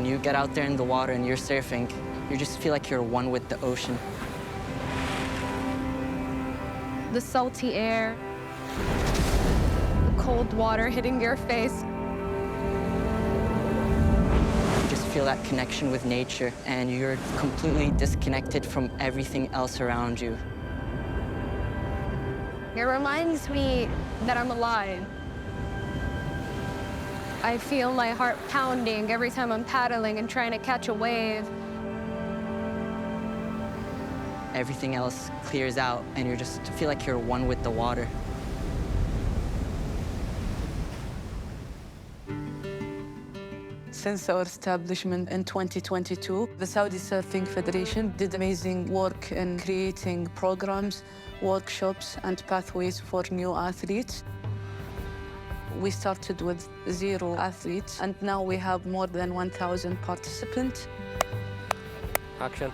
When you get out there in the water and you're surfing, you just feel like you're one with the ocean. The salty air, the cold water hitting your face. You just feel that connection with nature, and you're completely disconnected from everything else around you. It reminds me that I'm alive. I feel my heart pounding every time I'm paddling and trying to catch a wave. Everything else clears out, and you just feel like you're one with the water. Since our establishment in 2022, the Saudi Surfing Federation did amazing work in creating programs, workshops, and pathways for new athletes. We started with 0 athletes, and now we have more than 1,000 participants. Action.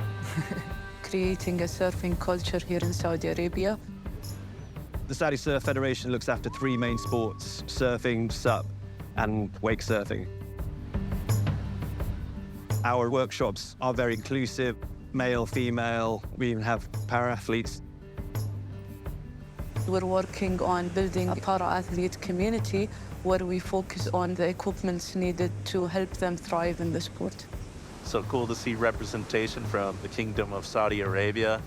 Creating a surfing culture here in Saudi Arabia. The Saudi Surf Federation looks after 3 main sports: surfing, SUP, and wake surfing. Our workshops are very inclusive, male, female. We even have para-athletes. We're working on building a para-athlete community where we focus on the equipments needed to help them thrive in the sport. So cool to see representation from the Kingdom of Saudi Arabia.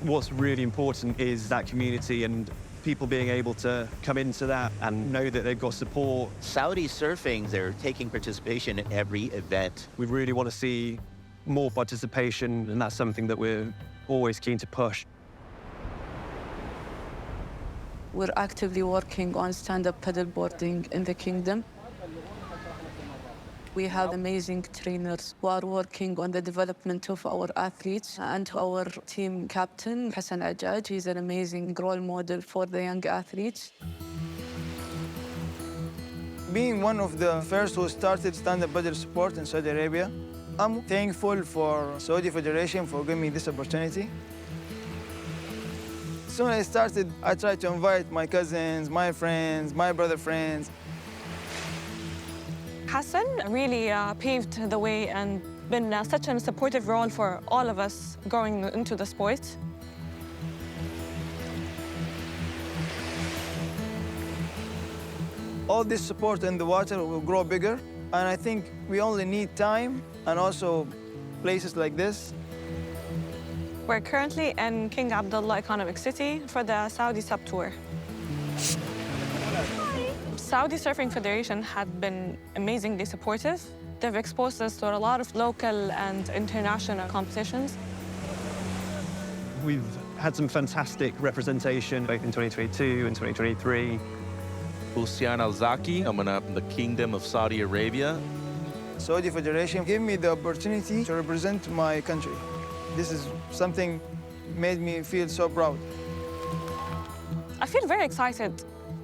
What's really important is that community and people being able to come into that and know that they've got support. Saudi surfing, they're taking participation in every event. We really want to see more participation, and that's something that we're always keen to push. We're actively working on stand-up paddleboarding in the kingdom. We have amazing trainers who are working on the development of our athletes, and our team captain, Hassan Ajaj, he's an amazing role model for the young athletes. Being one of the first who started stand-up paddle sport in Saudi Arabia, I'm thankful for Saudi Federation for giving me this opportunity. Soon as I started, I tried to invite my cousins, my friends, my brother friends. Hassan really paved the way and been such a supportive role for all of us going into the sport. All this support in the water will grow bigger, and I think we only need time and also places like this. We're currently in King Abdullah Economic City for the Saudi SUP Tour. Saudi Surfing Federation had been amazingly supportive. They've exposed us to a lot of local and international competitions. We've had some fantastic representation both in 2022 and 2023. Hussein Al-Zaki, coming up in the Kingdom of Saudi Arabia. Saudi Federation gave me the opportunity to represent my country. This is something made me feel so proud. I feel very excited.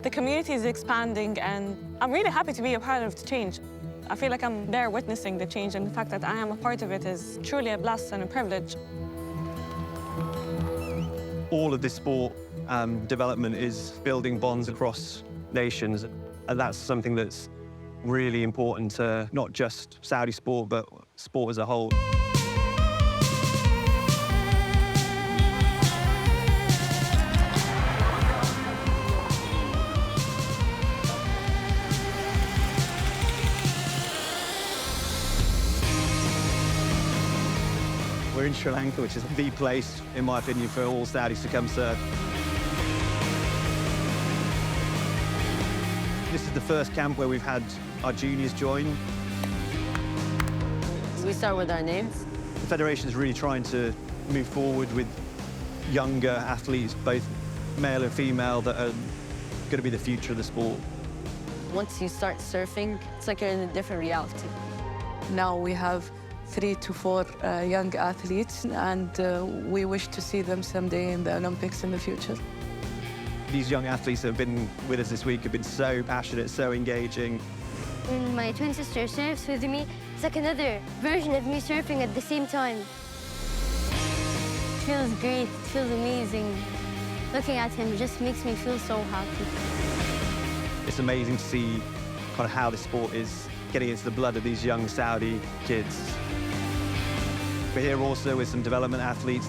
The community is expanding, and I'm really happy to be a part of the change. I feel like I'm there witnessing the change, and the fact that I am a part of it is truly a blessing and a privilege. All of this sport development is building bonds across nations, and that's something that's really important to not just Saudi sport, but sport as a whole. We're in Sri Lanka, which is the place, in my opinion, for all Saudis to come surf. This is the first camp where we've had our juniors join. We start with our names. The Federation is really trying to move forward with younger athletes, both male and female, that are going to be the future of the sport. Once you start surfing, it's like you're in a different reality. Now we have 3 to 4 young athletes, and we wish to see them someday in the Olympics in the future. These young athletes that have been with us this week have been so passionate, so engaging. When my twin sister surfs with me, it's like another version of me surfing at the same time. It feels great, it feels amazing. Looking at him just makes me feel so happy. It's amazing to see kind of how this sport is getting into the blood of these young Saudi kids. We're here also with some development athletes.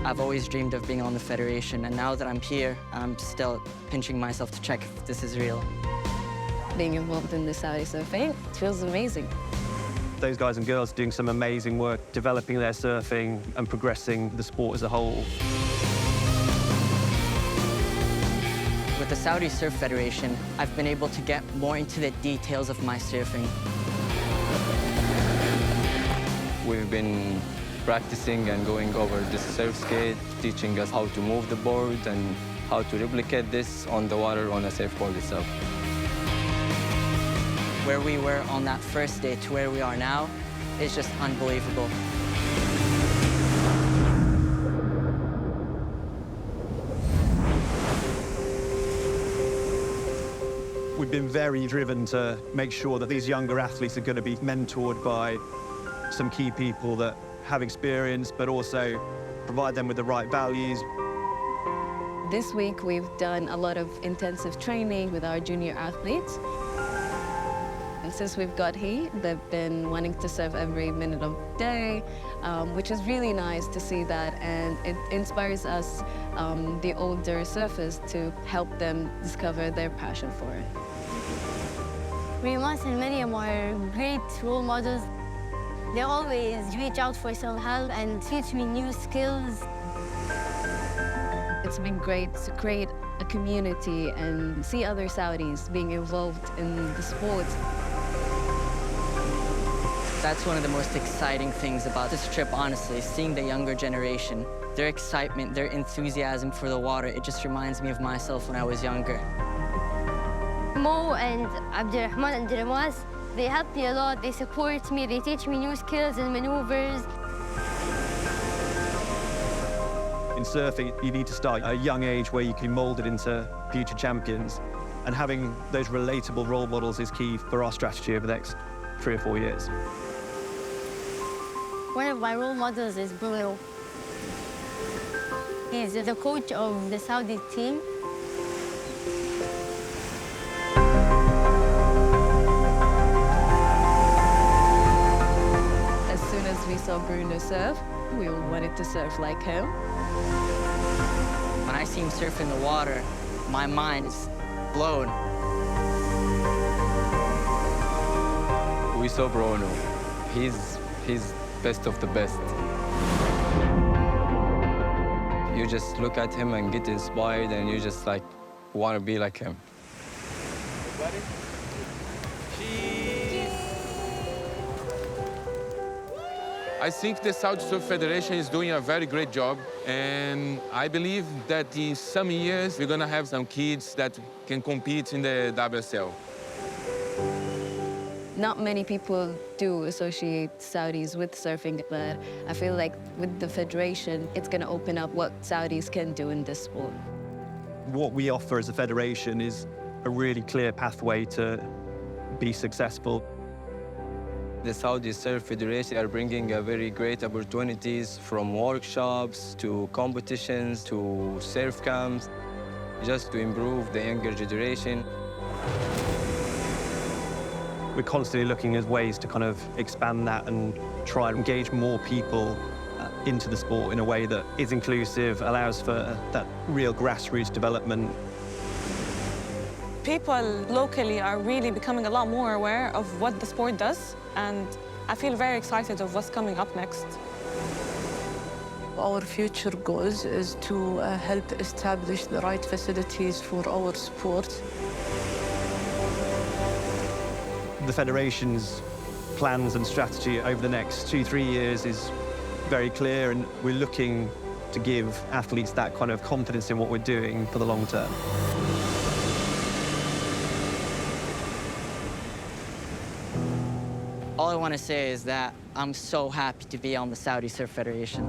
I've always dreamed of being on the Federation, and now that I'm here, I'm still pinching myself to check if this is real. Being involved in the Saudi surfing, it feels amazing. Those guys and girls are doing some amazing work, developing their surfing and progressing the sport as a whole. With the Saudi Surf Federation, I've been able to get more into the details of my surfing. We've been practicing and going over the surf skate, teaching us how to move the board and how to replicate this on the water on a surfboard itself. Where we were on that first day to where we are now is just unbelievable. We've been very driven to make sure that these younger athletes are going to be mentored by some key people that have experience, but also provide them with the right values. This week, we've done a lot of intensive training with our junior athletes. And since we've got here, they've been wanting to surf every minute of the day, which is really nice to see that. And it inspires us, the older surfers, to help them discover their passion for it. Rimas and Miriam are great role models. They always reach out for some help and teach me new skills. It's been great to create a community and see other Saudis being involved in the sport. That's one of the most exciting things about this trip, honestly, seeing the younger generation. Their excitement, their enthusiasm for the water, it just reminds me of myself when I was younger. Mo and Abdurrahman and Rimas, they help me a lot, they support me, they teach me new skills and maneuvers. In surfing, you need to start at a young age where you can be molded into future champions. And having those relatable role models is key for our strategy over the next 3 or 4 years. One of my role models is Bruno. He's the coach of the Saudi team. As soon as we saw Bruno surf, we all wanted to surf like him. When I see him surf in the water, my mind is blown. We saw Bruno. He's best of the best. You just look at him and get inspired, and you just like want to be like him. I think the Saudi Surf Federation is doing a very great job, and I believe that in some years we're gonna have some kids that can compete in the WSL. Not many people do associate Saudis with surfing, but I feel like with the federation, it's going to open up what Saudis can do in this sport. What we offer as a federation is a really clear pathway to be successful. The Saudi Surf Federation are bringing a very great opportunities, from workshops to competitions to surf camps, just to improve the younger generation. We're constantly looking at ways to kind of expand that and try and engage more people into the sport in a way that is inclusive, allows for that real grassroots development. People locally are really becoming a lot more aware of what the sport does, and I feel very excited of what's coming up next. Our future goals is to help establish the right facilities for our sport. The Federation's plans and strategy over the next 2-3 years is very clear, and we're looking to give athletes that kind of confidence in what we're doing for the long term. All I want to say is that I'm so happy to be on the Saudi Surf Federation.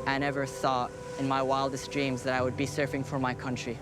I never thought in my wildest dreams that I would be surfing for my country.